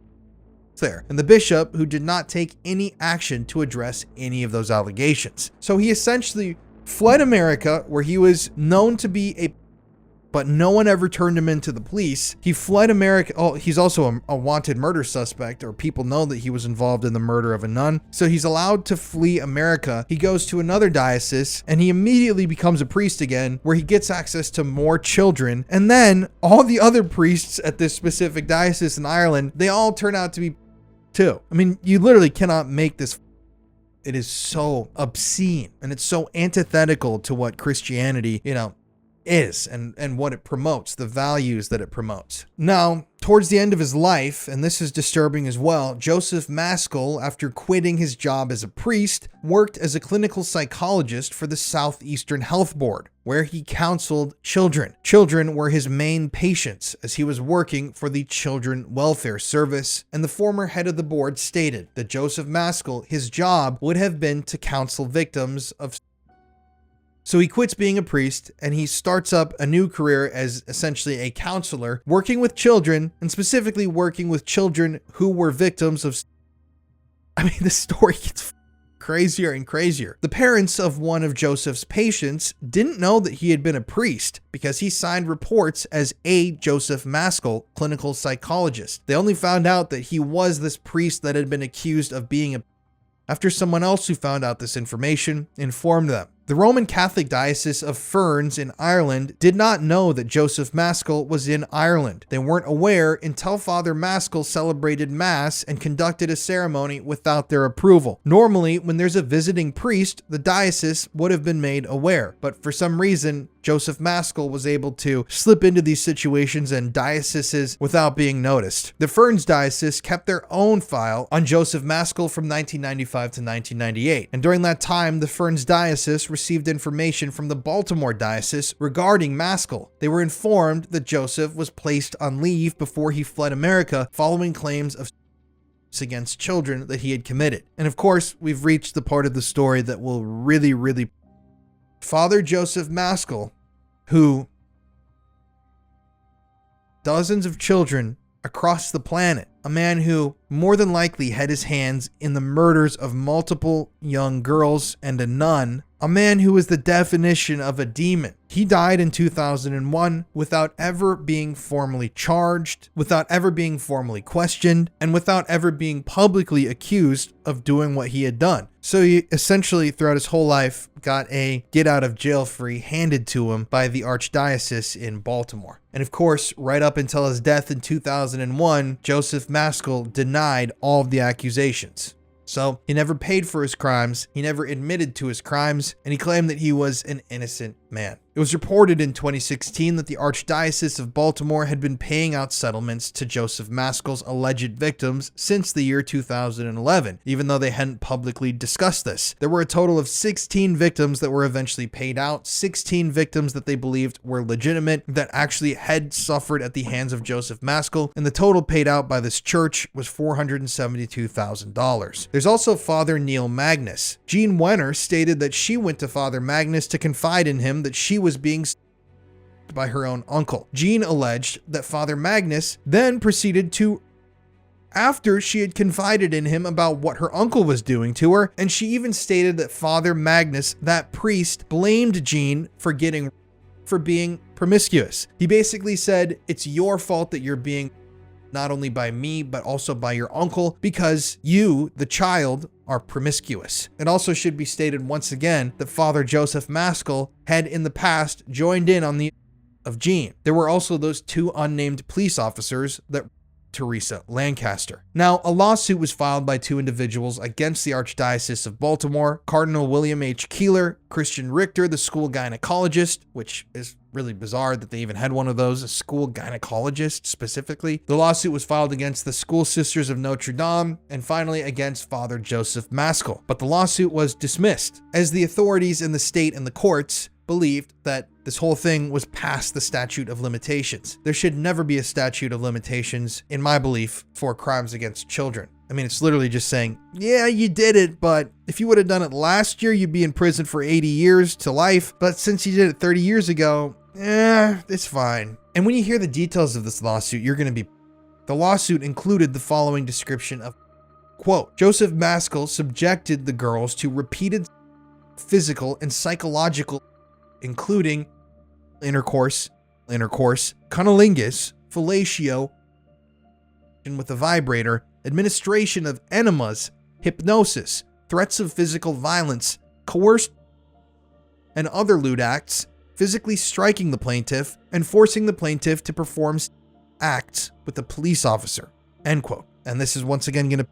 there, and the bishop who did not take any action to address any of those allegations. So he essentially fled America, where he was known to be but no one ever turned him into the police. He fled America. Oh, he's also a wanted murder suspect, or people know that he was involved in the murder of a nun. So he's allowed to flee America. He goes to another diocese and he immediately becomes a priest again, where he gets access to more children. And then all the other priests at this specific diocese in Ireland, they all turn out to be too. I mean, you literally cannot make this. It is so obscene and it's so antithetical to what Christianity, is and what it promotes, the values that it promotes. Now, towards the end of his life, and this is disturbing as well, Joseph Maskell, after quitting his job as a priest, worked as a clinical psychologist for the Southeastern Health Board, where he counseled children. Children were his main patients as he was working for the Children Welfare Service, and the former head of the board stated that Joseph Maskell, his job would have been to counsel victims of. So he quits being a priest and he starts up a new career as essentially a counselor, working with children, and specifically working with children who were victims of. I mean, the story gets crazier and crazier. The parents of one of Joseph's patients didn't know that he had been a priest because he signed reports as a Joseph Maskell, clinical psychologist. They only found out that he was this priest that had been accused of being a after someone else who found out this information informed them. The Roman Catholic Diocese of Ferns in Ireland did not know that Joseph Maskell was in Ireland. They weren't aware until Father Maskell celebrated Mass and conducted a ceremony without their approval. Normally, when there's a visiting priest, the diocese would have been made aware, but for some reason, Joseph Maskell was able to slip into these situations and dioceses without being noticed. The Ferns Diocese kept their own file on Joseph Maskell from 1995 to 1998, and during that time, the Ferns Diocese received information from the Baltimore Diocese regarding Maskell. They were informed that Joseph was placed on leave before he fled America following claims of against children that he had committed. And of course, we've reached the part of the story that will really Father Joseph Maskell, who dozens of children across the planet, a man who more than likely had his hands in the murders of multiple young girls and a nun, a man who was the definition of a demon. He died in 2001 without ever being formally charged, without ever being formally questioned, and without ever being publicly accused of doing what he had done. So he essentially, throughout his whole life, got a get out of jail free handed to him by the Archdiocese in Baltimore. And of course, right up until his death in 2001, Joseph Maskell denied all of the accusations. So he never paid for his crimes, he never admitted to his crimes, and he claimed that he was an innocent man. It was reported in 2016 that the Archdiocese of Baltimore had been paying out settlements to Joseph Maskell's alleged victims since the year 2011, even though they hadn't publicly discussed this. There were a total of 16 victims that were eventually paid out, 16 victims that they believed were legitimate, that actually had suffered at the hands of Joseph Maskell, and the total paid out by this church was $472,000. There's also Father Neil Magnus. Jean Wenner stated that she went to Father Magnus to confide in him that she was being by her own uncle. Jean alleged that Father Magnus then proceeded to, after she had confided in him about what her uncle was doing to her, and she even stated that Father Magnus, that priest, blamed Jean for being promiscuous. He basically said, it's your fault that you're being not only by me, but also by your uncle, because you, the child, are promiscuous. It also should be stated once again that Father Joseph Maskell had in the past joined in on the of Jean. There were also those two unnamed police officers that Teresa Lancaster. Now, a lawsuit was filed by two individuals against the Archdiocese of Baltimore, Cardinal William H. Keeler, Christian Richter, the school gynecologist, which is really bizarre that they even had one of those, a school gynecologist specifically. The lawsuit was filed against the School Sisters of Notre Dame, and finally against Father Joseph Maskell. But the lawsuit was dismissed, as the authorities in the state and the courts believed that this whole thing was past the statute of limitations. There should never be a statute of limitations, in my belief, for crimes against children. I mean, it's literally just saying, yeah, you did it, but if you would have done it last year, you'd be in prison for 80 years to life. But since you did it 30 years ago, it's fine. And when you hear the details of this lawsuit, you're going to be... The lawsuit included the following description of, quote, Joseph Maskell subjected the girls to repeated physical and psychological, including intercourse, cunnilingus, fellatio with a vibrator, administration of enemas, hypnosis, threats of physical violence, coerced and other lewd acts, physically striking the plaintiff, and forcing the plaintiff to perform acts with a police officer, end quote. And this is once again going to,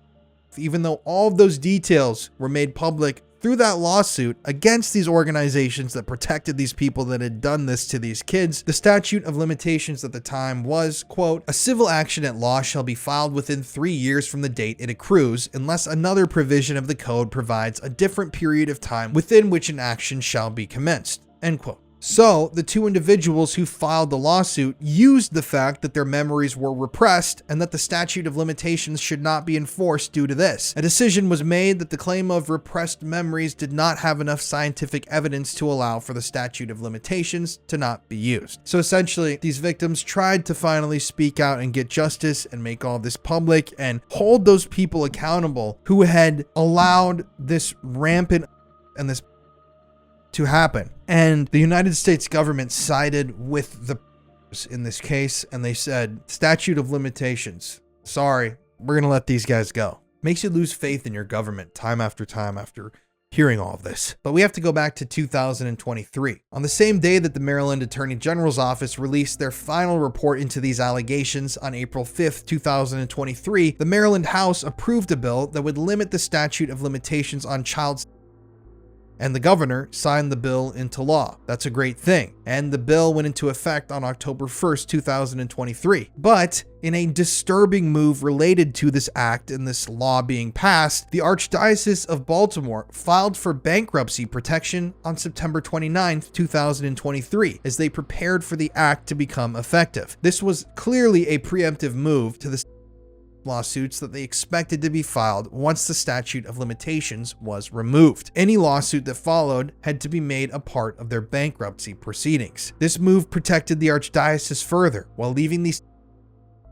even though all of those details were made public through that lawsuit against these organizations that protected these people that had done this to these kids, the statute of limitations at the time was, quote, a civil action at law shall be filed within 3 years from the date it accrues, unless another provision of the code provides a different period of time within which an action shall be commenced, end quote. So, the two individuals who filed the lawsuit used the fact that their memories were repressed and that the statute of limitations should not be enforced due to this. A decision was made that the claim of repressed memories did not have enough scientific evidence to allow for the statute of limitations to not be used. So essentially, these victims tried to finally speak out and get justice and make all this public and hold those people accountable who had allowed this rampant and this to happen. And the United States government sided with the in this case, and they said, statute of limitations. Sorry, we're going to let these guys go. Makes you lose faith in your government time after hearing all of this. But we have to go back to 2023. On the same day that the Maryland Attorney General's office released their final report into these allegations on April 5th, 2023, the Maryland House approved a bill that would limit the statute of limitations on child, and the governor signed the bill into law. That's a great thing. And the bill went into effect on October 1st, 2023. But in a disturbing move related to this act and this law being passed, the Archdiocese of Baltimore filed for bankruptcy protection on September 29th, 2023, as they prepared for the act to become effective. This was clearly a preemptive move to the lawsuits that they expected to be filed once the statute of limitations was removed. Any lawsuit that followed had to be made a part of their bankruptcy proceedings. This move protected the Archdiocese further, while leaving these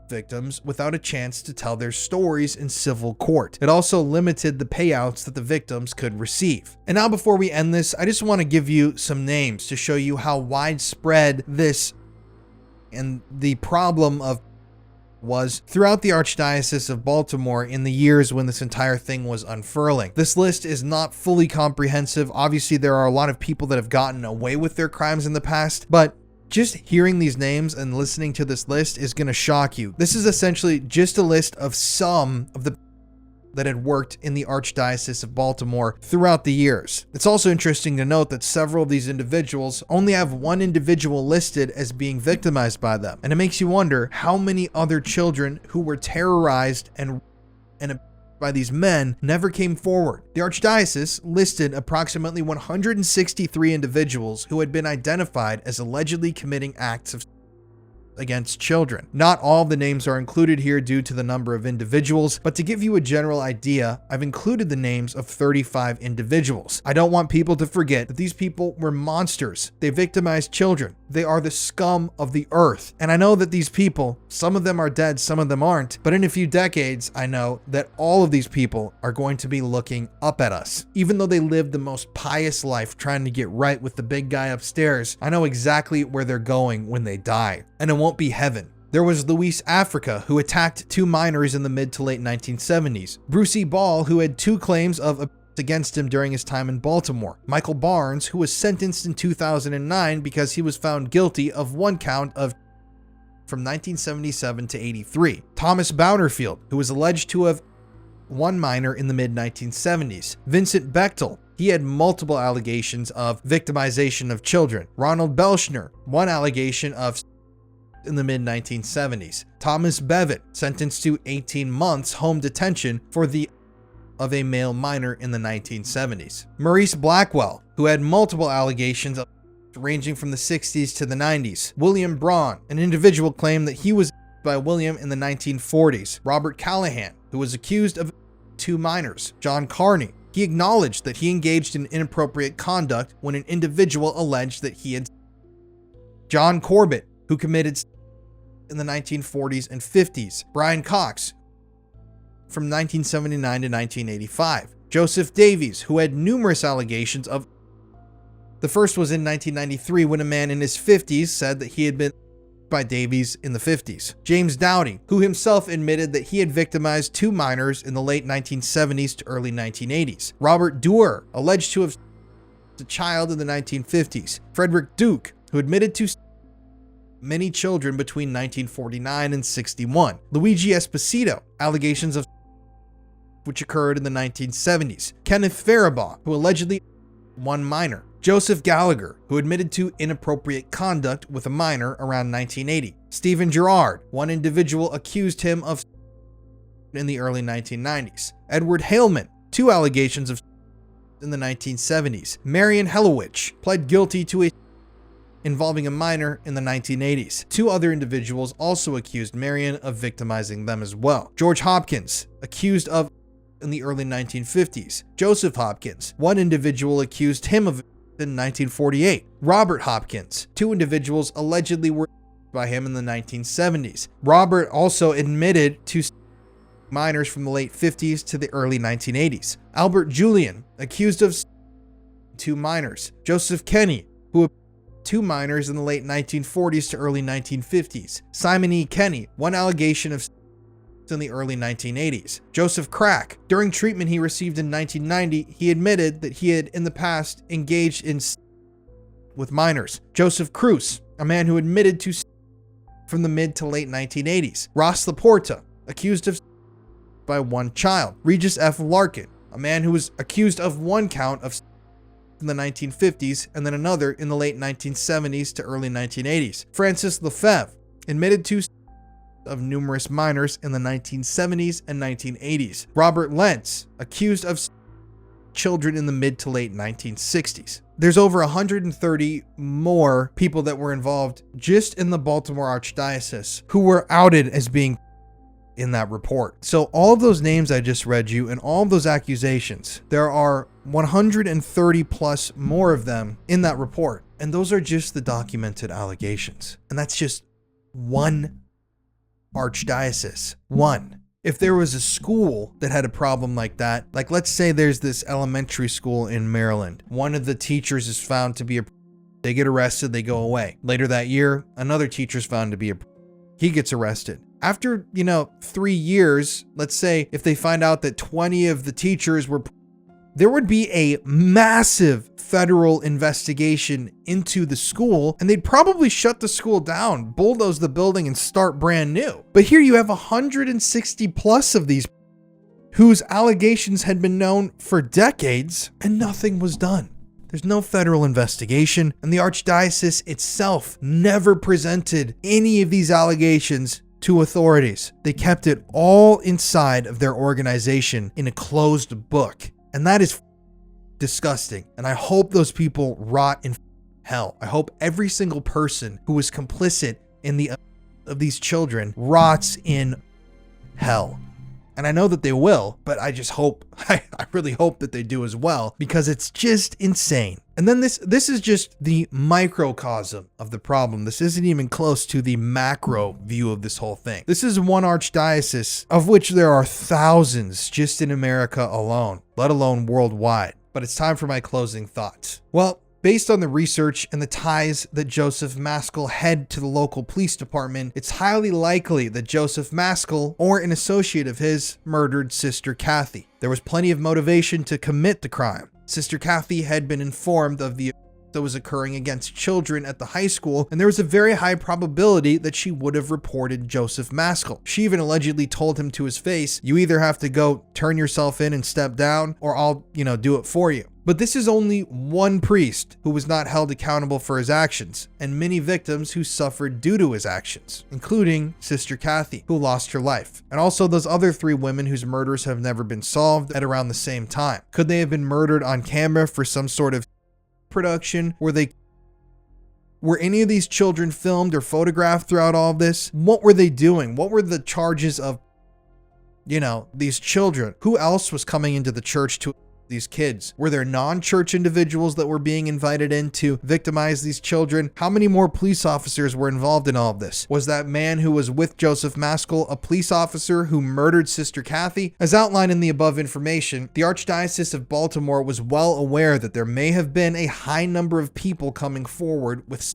victims without a chance to tell their stories in civil court. It also limited the payouts that the victims could receive. And now before we end this, I just want to give you some names to show you how widespread this and the problem of was throughout the Archdiocese of Baltimore in the years when this entire thing was unfurling. This list is not fully comprehensive. Obviously, there are a lot of people that have gotten away with their crimes in the past, but just hearing these names and listening to this list is going to shock you. This is essentially just a list of some of the that had worked in the Archdiocese of Baltimore throughout the years. It's also interesting to note that several of these individuals only have one individual listed as being victimized by them. And it makes you wonder how many other children who were terrorized and by these men never came forward. The Archdiocese listed approximately 163 individuals who had been identified as allegedly committing acts of against children. Not all of the names are included here due to the number of individuals, but to give you a general idea, I've included the names of 35 individuals. I don't want people to forget that these people were monsters. They victimized children. They are the scum of the earth. And I know that these people, some of them are dead, some of them aren't, but in a few decades, I know that all of these people are going to be looking up at us. Even though they lived the most pious life trying to get right with the big guy upstairs, I know exactly where they're going when they die. And it won't be heaven. There was Luis Africa, who attacked 2 minors in the mid to late 1970s. Brucey Ball, who had 2 claims of against him during his time in Baltimore. Michael Barnes, who was sentenced in 2009 because he was found guilty of 1 count of from 1977 to 83. Thomas Bowderfield, who was alleged to have 1 minor in the mid 1970s. Vincent Bechtel, he had multiple allegations of victimization of children. Ronald Belshner, 1 allegation of in the mid 1970s. Thomas Bevitt, sentenced to 18 months home detention for the of a male minor in the 1970s. Maurice Blackwell, who had multiple allegations ranging from the 60s to the 90s. William Braun, an individual claimed that he was by William in the 1940s. Robert Callahan, who was accused of 2 minors. John Carney, he acknowledged that he engaged in inappropriate conduct when an individual alleged that he had. John Corbett, who committed in the 1940s and 50s. Brian Cox, from 1979 to 1985. Joseph Davies, who had numerous allegations of. The first was in 1993 when a man in his 50s said that he had been by Davies in the 50s. James Dowdy, who himself admitted that he had victimized 2 minors in the late 1970s to early 1980s. Robert Duer, alleged to have a child in the 1950s. Frederick Duke, who admitted to many children between 1949 and 61. Luigi Esposito, allegations of which occurred in the 1970s. Kenneth Faribaugh, who allegedly 1 minor. Joseph Gallagher, who admitted to inappropriate conduct with a minor around 1980. Stephen Gerard, 1 individual accused him of in the early 1990s. Edward Haleman, 2 allegations of in the 1970s. Marion Helowich pled guilty to a involving a minor in the 1980s. 2 other individuals also accused Marion of victimizing them as well. George Hopkins, accused of in the early 1950s. Joseph Hopkins, 1 individual accused him of in 1948. Robert Hopkins, 2 individuals allegedly were by him in the 1970s. Robert also admitted to minors from the late 50s to the early 1980s. Albert Julian, accused of 2 minors. Joseph Kenny, who 2 minors in the late 1940s to early 1950s. Simon E. Kenny, 1 allegation of in the early 1980s. Joseph Crack, during treatment he received in 1990, he admitted that he had in the past engaged in with minors. Joseph Cruz, a man who admitted to from the mid to late 1980s. Ross Laporta, accused of by 1 child. Regis F. Larkin, a man who was accused of 1 count of in the 1950s and then another in the late 1970s to early 1980s. Francis Lefebvre, admitted to of numerous minors in the 1970s and 1980s. Robert Lentz, accused of children in the mid to late 1960s. There's over 130 more people that were involved just in the Baltimore Archdiocese who were outed as being in that report. So all of those names I just read you and all of those accusations, there are 130 plus more of them in that report. And those are just the documented allegations. And that's just 1 archdiocese. 1. If there was a school that had a problem like that, like let's say there's this elementary school in Maryland. One of the teachers is found to be they get arrested, they go away. Later that year, another teacher's found to be he gets arrested. After, 3 years, let's say if they find out that 20 of the teachers were, there would be a massive federal investigation into the school, and they'd probably shut the school down, bulldoze the building, and start brand new. But here you have 160 plus of these whose allegations had been known for decades, and nothing was done. There's no federal investigation, and the archdiocese itself never presented any of these allegations to authorities. They kept it all inside of their organization in a closed book. And that is disgusting. And I hope those people rot in hell. I hope every single person who was complicit in of these children rots in hell. And I know that they will, but I just hope, I really hope that they do as well, because it's just insane. And then this is just the microcosm of the problem. This isn't even close to the macro view of this whole thing. This is one archdiocese, of which there are thousands just in America alone, let alone worldwide. But it's time for my closing thoughts. Well, based on the research and the ties that Joseph Maskell had to the local police department, it's highly likely that Joseph Maskell or an associate of his murdered Sister Kathy. There was plenty of motivation to commit the crime. Sister Kathy had been informed of the that was occurring against children at the high school, and there was a very high probability that she would have reported Joseph Maskell. She even allegedly told him to his face, "You either have to go turn yourself in and step down, or I'll, do it for you." But this is only one priest who was not held accountable for his actions, and many victims who suffered due to his actions, including Sister Kathy, who lost her life, and also those other 3 women whose murders have never been solved at around the same time. Could they have been murdered on camera for some sort of production? Were any of these children filmed or photographed throughout all of this? What were they doing? What were the charges of, these children? Who else was coming into the church to these kids? Were there non-church individuals that were being invited in to victimize these children? How many more police officers were involved in all of this? Was that man who was with Joseph Maskell a police officer who murdered Sister Kathy? As outlined in the above information, the Archdiocese of Baltimore was well aware that there may have been a high number of people coming forward with,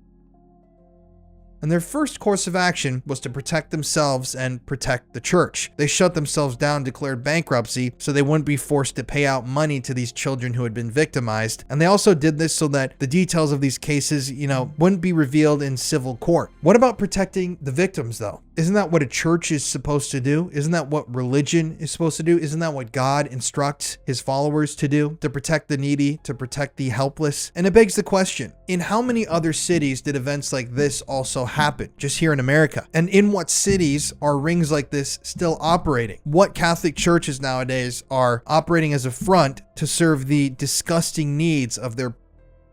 and their first course of action was to protect themselves and protect the church. They shut themselves down, declared bankruptcy, so they wouldn't be forced to pay out money to these children who had been victimized. And they also did this so that the details of these cases, wouldn't be revealed in civil court. What about protecting the victims, though? Isn't that what a church is supposed to do? Isn't that what religion is supposed to do? Isn't that what God instructs his followers to do? To protect the needy, to protect the helpless? And it begs the question, in how many other cities did events like this also happen, just here in America? And in what cities are rings like this still operating? What Catholic churches nowadays are operating as a front to serve the disgusting needs of their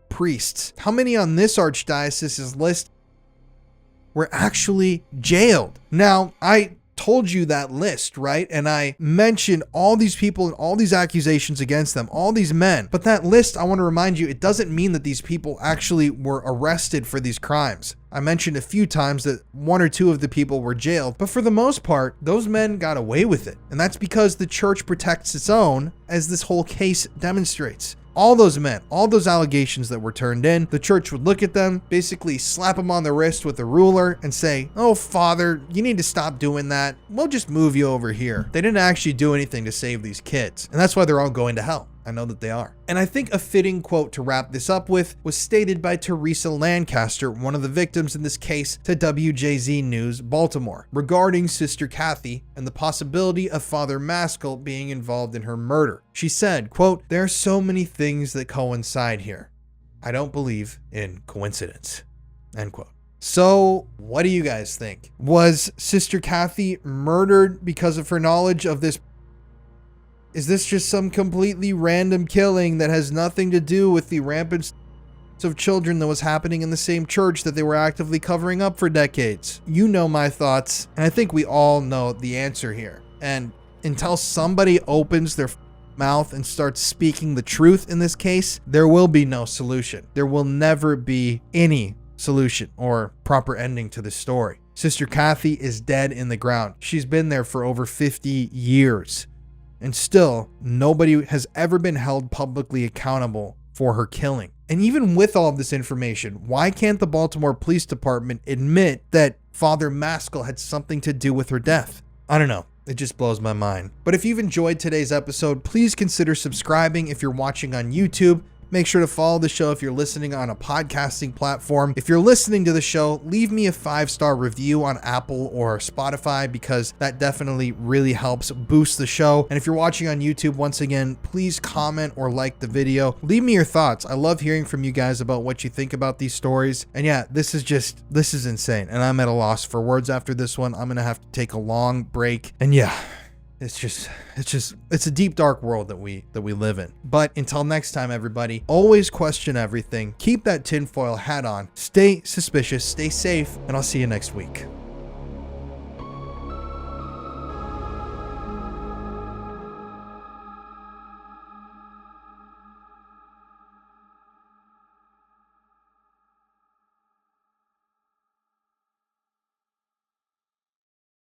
priests? How many on this archdiocese's list were actually jailed? Now, I told you that list, right? And I mentioned all these people and all these accusations against them, all these men. But that list, I want to remind you, it doesn't mean that these people actually were arrested for these crimes. I mentioned a few times that 1 or 2 of the people were jailed, but for the most part, those men got away with it. And that's because the church protects its own, as this whole case demonstrates. All those men, all those allegations that were turned in, the church would look at them, basically slap them on the wrist with a ruler and say, "Oh, Father, you need to stop doing that. We'll just move you over here." They didn't actually do anything to save these kids. And that's why they're all going to hell. I know that they are. And I think a fitting quote to wrap this up with was stated by Teresa Lancaster, one of the victims in this case, to WJZ News Baltimore, regarding Sister Kathy and the possibility of Father Maskell being involved in her murder. She said, quote, "There are so many things that coincide here. I don't believe in coincidence." End quote. So, what do you guys think? Was Sister Kathy murdered because of her knowledge of this? Is this just some completely random killing that has nothing to do with the rampant of children that was happening in the same church that they were actively covering up for decades? You know my thoughts, and I think we all know the answer here. And until somebody opens their mouth and starts speaking the truth in this case, there will be no solution. There will never be any solution or proper ending to this story. Sister Kathy is dead in the ground. She's been there for over 50 years. And still, nobody has ever been held publicly accountable for her killing. And even with all of this information, why can't the Baltimore Police Department admit that Father Maskell had something to do with her death? I don't know. It just blows my mind. But if you've enjoyed today's episode, please consider subscribing if you're watching on YouTube. Make sure to follow the show if you're listening on a podcasting platform. If you're listening to the show, leave me a 5-star review on Apple or Spotify, because that definitely really helps boost the show. And if you're watching on YouTube, once again, please comment or like the video. Leave me your thoughts. I love hearing from you guys about what you think about these stories. And yeah, this is insane. And I'm at a loss for words after this one. I'm going to have to take a long break. And yeah, it's a deep, dark world that we live in. But until next time, everybody, always question everything. Keep that tinfoil hat on. Stay suspicious, stay safe, and I'll see you next week.